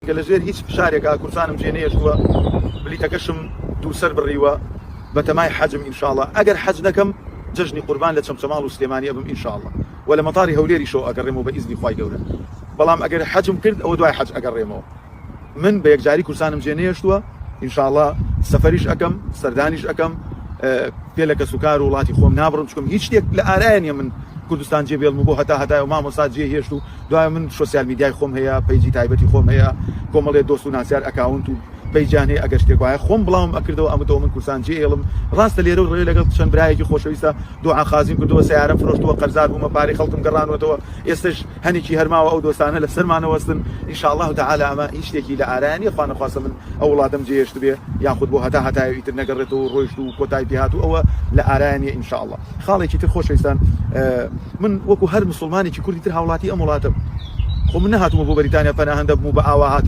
کە لەژێر هیچ فشارێکا کورسانم جێنێشتووە بلیتەکەشم دووسەر بڕیوە بە تەمای حەجم ئینشاءڵڵا ئەگەر حەج نەکەم جەژنی قوربان لە چەمچەماڵ و سلێمانی ئەبم ئینشاءڵڵا و لە مەتاری هەولێری شۆ ئەگەڕێمەوە بە ئیزنی خوای گەورە بەڵام ئەگەر حەجم کرد ئەوە دوای حەج ئەگەڕێمەوە من بە یەکجاری کورسانم جێنێشتووە ئینشاءڵڵا سەفەریش ئەەکەم سەردانیش ئەەکەم پێ لە کەسوکار و وڵاتی خۆم نابڕم چکم هیچ شتێک لە ئارایە نیە من کوردستان جێبێڵم بۆ هەتا و مامۆستا جێهێشت و دوای من سۆسیال میدیای خۆم هەیە پەیجی تایبەتی خۆم هەیە کۆمەڵێ دۆست و ناسیار ئەکاونت و پەیجان هەیە ئەگەر شتێک وایە خۆم بڵاوم ئەکردەوە ئەمەتەوە من کورسان جێهێڵم ڕاستە لێرە و ڕێ لەگەڵ چەند برایەکی خۆشەویستە دوعا خازیم کردەوە سیارەم فرۆشتەوە قەرزار بوومە پارەی خەڵکم گەڕانوەتەوە ئێستش هەنێکی هەرماوە ئەو دۆستانە لە سەرمانەوەستن ئینشاءالله تعالی ئەمە هیچ شتێکی لە ئارایە نیە خوا نەخواستە من ئەو وڵاتم جێهێشت بێ یاخود بۆ هەتای ئیتر نەگەڕێتەوە ڕۆیشت و کۆتای پێهاتوو ئەوە لە ئارایە نیە ئینشاءالله خاڵێکی تر خۆشەویستان من وەکو هەر مسلمانێکی کوردی تر هاوڵاتی ئەم وڵاتم خۆ من نەهاتوومە بۆ بەریتانیا پەناهەندە بووم بە ئاوا